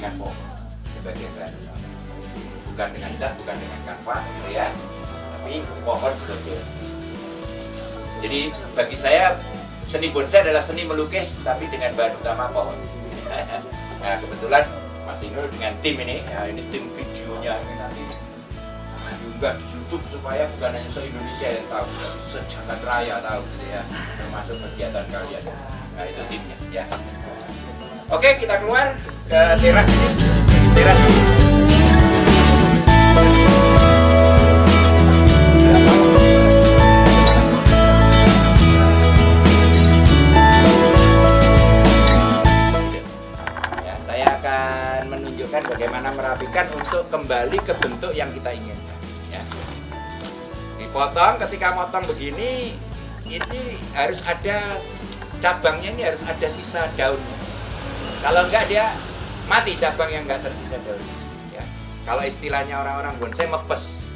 dengan pohon sebagai bahan utama. Bukan dengan cat, bukan dengan kanvas gitu ya, tapi pohon sebagai. Jadi bagi saya seni bonsai adalah seni melukis tapi dengan bahan utama pohon. Nah kebetulan Mas Inul dengan tim ini, ya ini tim videonya ini nanti diunggah di YouTube supaya bukan hanya se-Indonesia yang tahu, tapi se-jagat raya tahu gitu ya, termasuk kegiatan kalian. Nah itu timnya ya. Oke, kita keluar ke teras ini. Teras ini. Ya, saya akan menunjukkan bagaimana merapikan untuk kembali ke bentuk yang kita inginkan. Ya. Dipotong, ketika motong begini, ini harus ada cabangnya, ini harus ada sisa daunnya. Kalau enggak dia mati cabang yang enggak tersisa daun. Ya. Kalau istilahnya orang-orang bonsai mepes.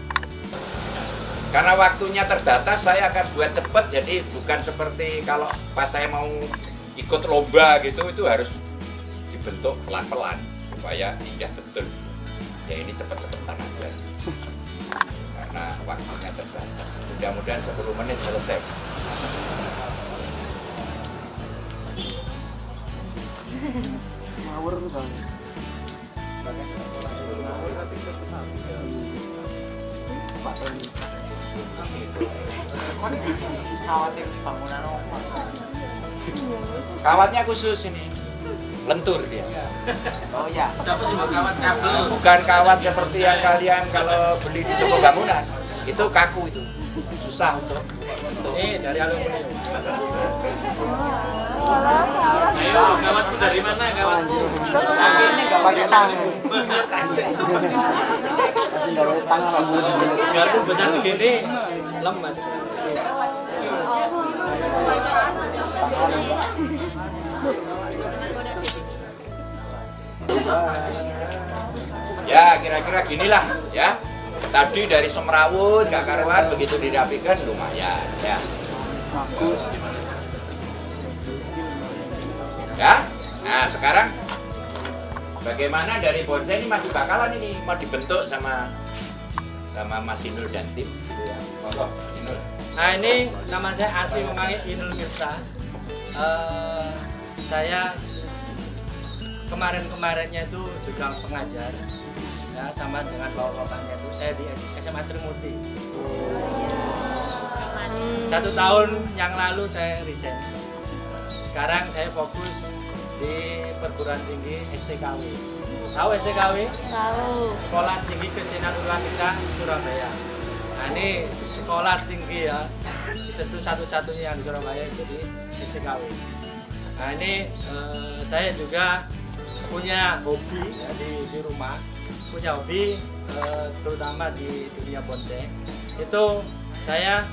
Karena waktunya terbatas, saya akan buat cepet. Jadi bukan seperti kalau pas saya mau ikut lomba gitu, itu harus dibentuk pelan-pelan supaya indah betul. Ya ini cepet-cepetan aja. Karena waktunya terbatas. Mudah-mudahan 10 menit selesai. Ngawur tuh bang. Kawatnya khusus ini, lentur dia. Oh ya. Bukan kawat seperti yang kalian kalau beli di toko bangunan. Itu kaku itu, susah untuk. Ini dari aluminium. Ayo, kawatku dari mana kawatku? Ini nggak pakai tangan. Dari tangan. Biarpun besar segini, lemas. Ya kira-kira ginilah ya. Tadi dari semrawut gak karuan, begitu dirapikan lumayan ya. Ya, nah sekarang bagaimana dari bonsai ini masih bakalan ini mau dibentuk sama Mas Inul dan tim. Monggo, Inul. Nah ini nama saya asli memangnya Inul Mirza. Saya kemarin-kemarinnya itu juga pengajar, ya sama dengan bapak-bapaknya itu saya di SMA Trimuti. 1 tahun yang lalu saya resign. Sekarang saya fokus di perguruan tinggi STKW. Tahu STKW? Tahu. Sekolah Tinggi Kesenian Wanita Surabaya. Nah ini sekolah tinggi ya, itu satu-satunya yang di Surabaya jadi STKW. Nah ini saya juga punya hobi ya, di rumah, punya hobi terutama di dunia bonsai. Itu saya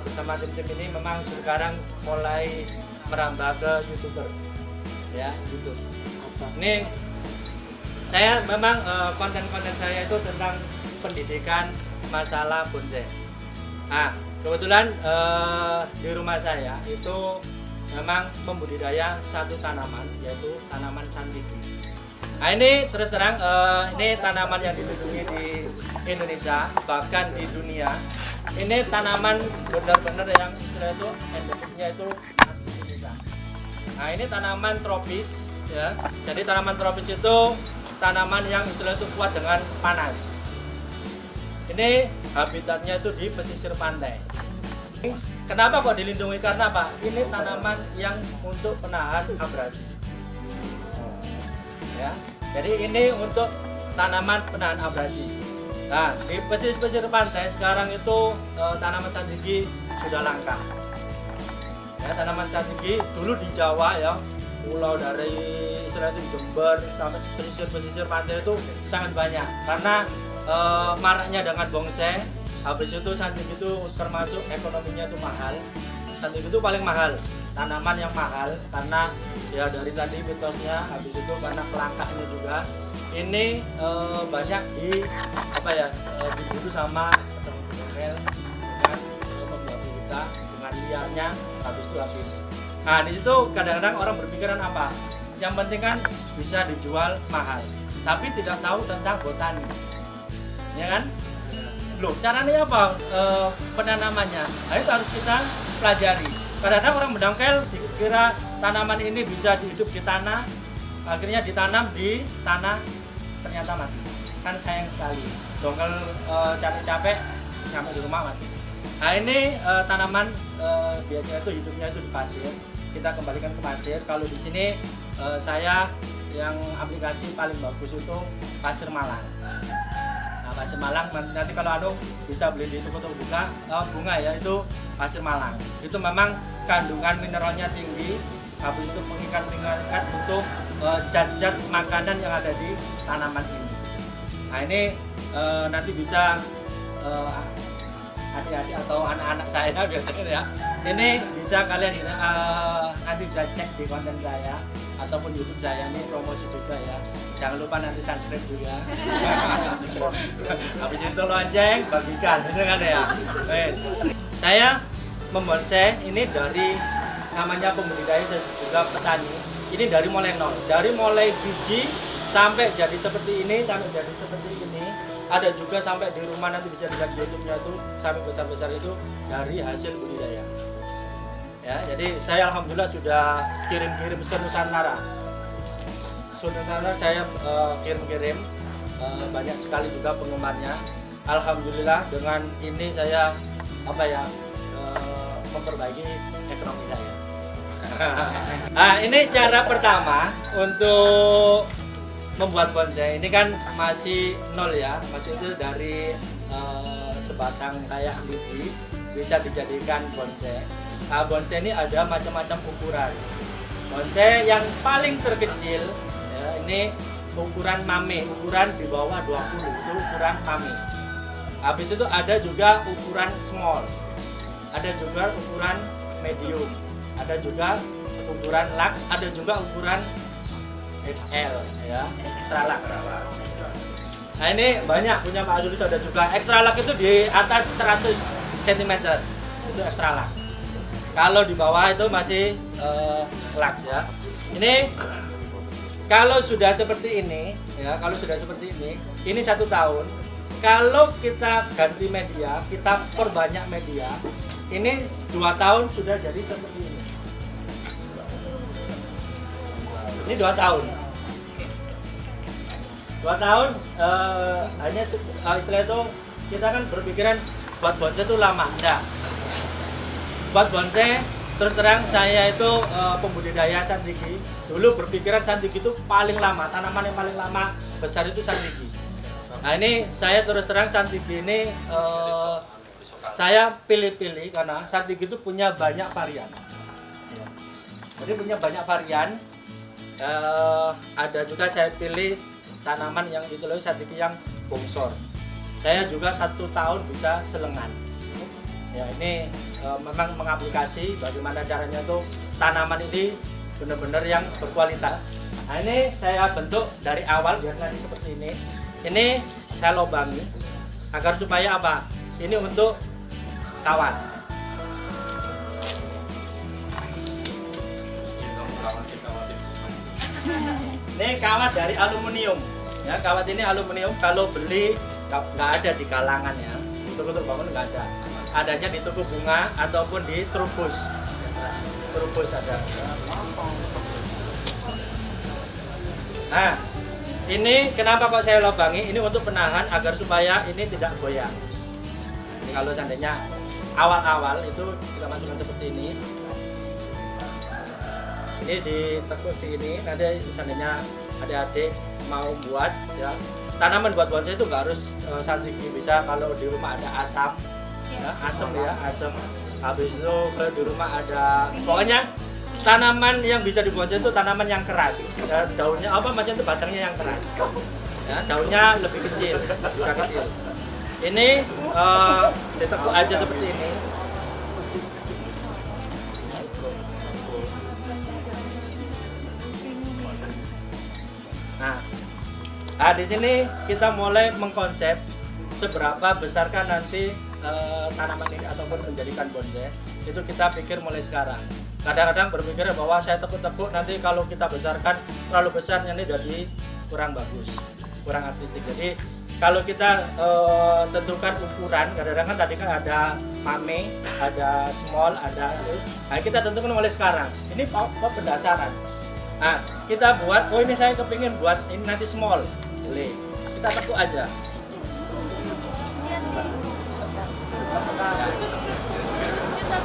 bersama tim-tim ini memang sekarang mulai merambah ke YouTuber ya, YouTube. Ini saya memang konten-konten saya itu tentang pendidikan masalah bonsai. Nah kebetulan di rumah saya itu memang membudidaya satu tanaman, yaitu tanaman santiki. Nah ini terus terang ini tanaman yang dilindungi di Indonesia, bahkan di dunia. Ini tanaman benar-benar yang istilah itu endemiknya itu asli Indonesia. Nah ini tanaman tropis ya. Jadi tanaman tropis itu tanaman yang istilah itu kuat dengan panas. Ini habitatnya itu di pesisir pantai. Kenapa kok dilindungi? Karena apa? Ini tanaman yang untuk penahan abrasi. Ya. Jadi ini untuk tanaman penahan abrasi. Nah, di pesisir pantai sekarang itu tanaman santiki sudah langka. Ya, tanaman santiki dulu di Jawa ya, pulau dari istilah itu Jember sampai pesisir pantai itu sangat banyak. Karena maraknya dengan bonsai, habis itu santiki itu termasuk ekonominya itu mahal. Santiki itu paling mahal, tanaman yang mahal karena ya dari tadi mitosnya, habis itu karena kelangkaannya juga. Ini banyak di apa ya diburu sama peternak dengan membuat kita dengan liarnya, habis itu habis. Nah di situ kadang-kadang orang berpikiran apa? yang penting kan bisa dijual mahal, tapi tidak tahu tentang botani, ya kan? Loh, caranya apa penanamannya? Nah, itu harus kita pelajari. Kadang-kadang orang mendongkel dikira tanaman ini bisa hidup di tanah, akhirnya ditanam di tanah ternyata mati. Kan sayang sekali. Dongkel capek-capek sampai di rumah mati. Nah, ini tanaman biasanya itu hidupnya itu di pasir. Kita kembalikan ke pasir. Kalau di sini saya yang aplikasi paling bagus itu pasir Malang. Nah, pasir Malang nanti kalau bisa beli di toko-toko bunga ya, itu pasir Malang. Itu memang kandungan mineralnya tinggi, habis itu mengikat untuk zat-zat makanan yang ada di tanaman ini. Nah, ini nanti bisa adik-adik atau anak-anak saya biasanya ya, ini bisa kalian nanti bisa cek di konten saya ataupun YouTube saya, ini promosi juga ya. Jangan lupa nanti subscribe juga. Habis itu lonceng, bagikan, itu kan ya. Saya membonsai ini dari namanya pembudidaya, saya juga petani. Ini dari mulai nol, dari mulai biji sampai jadi seperti ini, sampai jadi seperti ini. Ada juga sampai di rumah nanti bisa dilihat di YouTube-nya tuh sampai besar-besar itu dari hasil budidaya. Ya, jadi saya alhamdulillah sudah kirim-kirim se-Nusantara. Se-Nusantara saya kirim-kirim, banyak sekali juga penggemarnya. Alhamdulillah dengan ini saya memperbaiki ekonomi saya. Nah, ini cara pertama untuk membuat bonsai. Ini kan masih nol ya, maksudnya dari sebatang kayak lidi bisa dijadikan bonsai. Nah, bonsai ini ada macam-macam ukuran. Bonsai yang paling terkecil ya, ini ukuran mame, ukuran di bawah 20 itu ukuran mame. Habis itu ada juga ukuran small, ada juga ukuran medium, ada juga ukuran lux, ada juga ukuran XL ya, extra lux. Nah, ini banyak punya Pak Azulis, ada juga extra lux itu di atas 100 cm itu extra lux. Kalau di bawah itu masih lux ya. Ini kalau sudah seperti ini ya, kalau sudah seperti ini 1 tahun. Kalau kita ganti media, kita perbanyak media, ini 2 tahun sudah jadi seperti ini. Ini 2 tahun. 2 tahun hanya istilah itu kita kan berpikiran buat bonsai itu lama. Enggak. Buat bonsai terus terang saya itu pembudidaya santigi. Dulu berpikiran santigi itu paling lama, tanaman yang paling lama besar itu santigi. Nah, ini saya terus terang santigi ini saya pilih-pilih karena santigi itu punya banyak varian. Ya. Jadi punya banyak varian. Ada juga saya pilih tanaman yang itu loh, santigi yang bongsor. Saya juga 1 tahun bisa selengan. Ya, ini memang mengaplikasi bagaimana caranya tuh tanaman ini benar-benar yang berkualitas. Nah, ini saya bentuk dari awal biar nanti seperti ini. Ini saya lobangi agar supaya apa? Ini untuk kawat. Ini kawat dari aluminium. Ya, kawat ini aluminium. Kalau beli nggak ada di kalangan ya. Untuk bangun nggak ada. Adanya di toko bunga ataupun di Trubus. Trubus ada. Nah, ini kenapa kok saya lobangi? Ini untuk penahan agar supaya ini tidak goyang. Ini kalau seandainya awal-awal itu kita masukkan seperti ini. Ini ditekuk sini. Nanti seandainya adik-adik mau buat ya tanaman buat bonsai itu nggak harus santigi, bisa kalau di rumah ada asam. Ya, asam ya, asam. Habis itu kalau di rumah ada, pokoknya tanaman yang bisa dibonsai itu tanaman yang keras. Ya, daunnya apa macam itu, batangnya yang keras. Ya, daunnya lebih kecil, bisa kecil. Ini ditekuk aja seperti ini. Nah, di sini kita mulai mengkonsep seberapa besarkah nanti tanaman ini ataupun menjadikan bonsai. Itu kita pikir mulai sekarang. kadang-kadang berpikir bahwa saya tekuk-tekuk nanti kalau kita besarkan terlalu besar ini jadi kurang bagus, kurang artistik. Jadi kalau kita tentukan ukuran, kadang-kadang kan tadi kan ada mame, ada small, ada nah kita tentukan mulai sekarang. Ini pendasaran. Nah, kita buat, oh ini saya kepingin buat ini nanti small, boleh. Kita tekuk aja.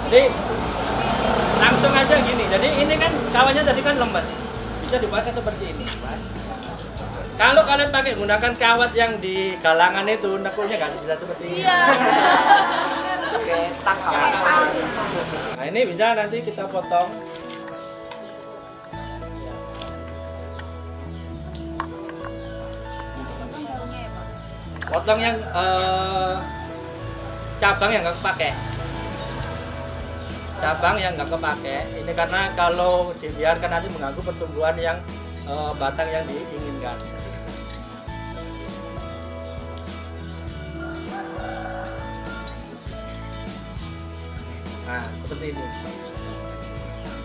Jadi langsung aja gini. Jadi ini kan kawannya tadi kan lemes, bisa dibuatkan seperti ini. Kalau kalian pakai gunakan kawat yang di galangan itu, nekulnya nggak bisa seperti ini. Oke, tang. Nah ini bisa nanti kita potong. Potong yang cabang yang nggak kepake. Cabang yang nggak kepake. Ini karena kalau dibiarkan nanti mengganggu pertumbuhan yang batang yang diinginkan. Nah, seperti ini.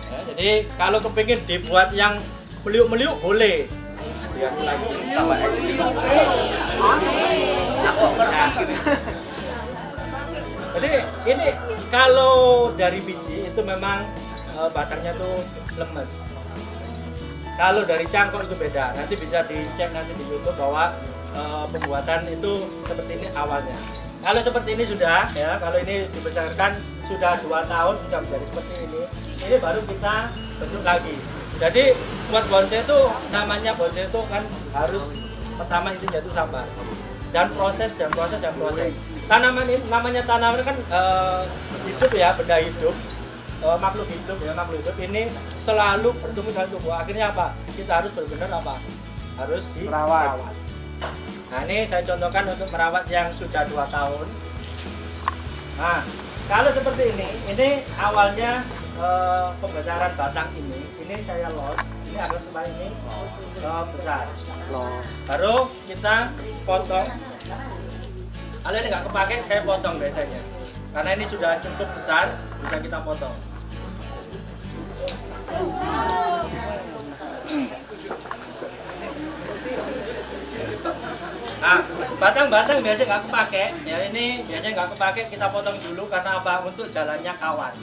Ya, jadi kalau kepingin dibuat yang meliuk-meliuk boleh. Biar lagi tambah ekstrim. Nah, jadi ini kalau dari biji itu memang batangnya tuh lemes. Kalau dari cangkok itu beda. Nanti bisa dicek nanti di YouTube bahwa pembuatan itu seperti ini awalnya. Kalau seperti ini sudah ya, kalau ini dibesarkan sudah 2 tahun sudah menjadi seperti ini baru kita bentuk lagi. Jadi buat bonsai itu namanya bonsai itu kan harus pertama itu jatuh sabar dan proses. Tanaman ini namanya tanaman kan hidup ya, benda hidup, makhluk hidup ini selalu bertumbuh selalu tumbuh. Akhirnya apa? Kita harus benar-benar apa? Harus dirawat. Nah ini saya contohkan untuk merawat yang sudah 2 tahun. Nah kalau seperti ini awalnya pembesaran batang ini saya los, ini agar supaya ini besar. Baru kita potong. Kalau ini nggak kepake saya potong biasanya, karena ini sudah cukup besar bisa kita potong. Nah, batang-batang biasanya nggak kepake, ya ini biasanya nggak kepake kita potong dulu karena apa? Untuk jalannya kawan.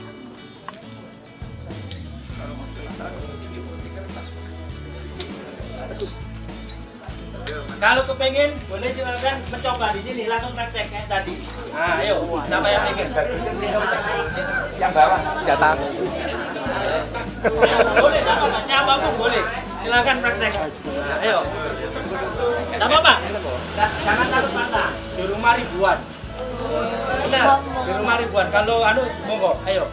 Kalau kepengen boleh silakan mencoba di sini langsung praktek kayak tadi. Nah, ayo siapa yang pengen? Yang bawah jatah. Boleh, siapapun boleh. Silakan praktek. Nah, ayo. Tidak apa-apa. Jangan takut patah. Di rumah ribuan. Benar, di rumah ribuan. Kalau monggo, ayo.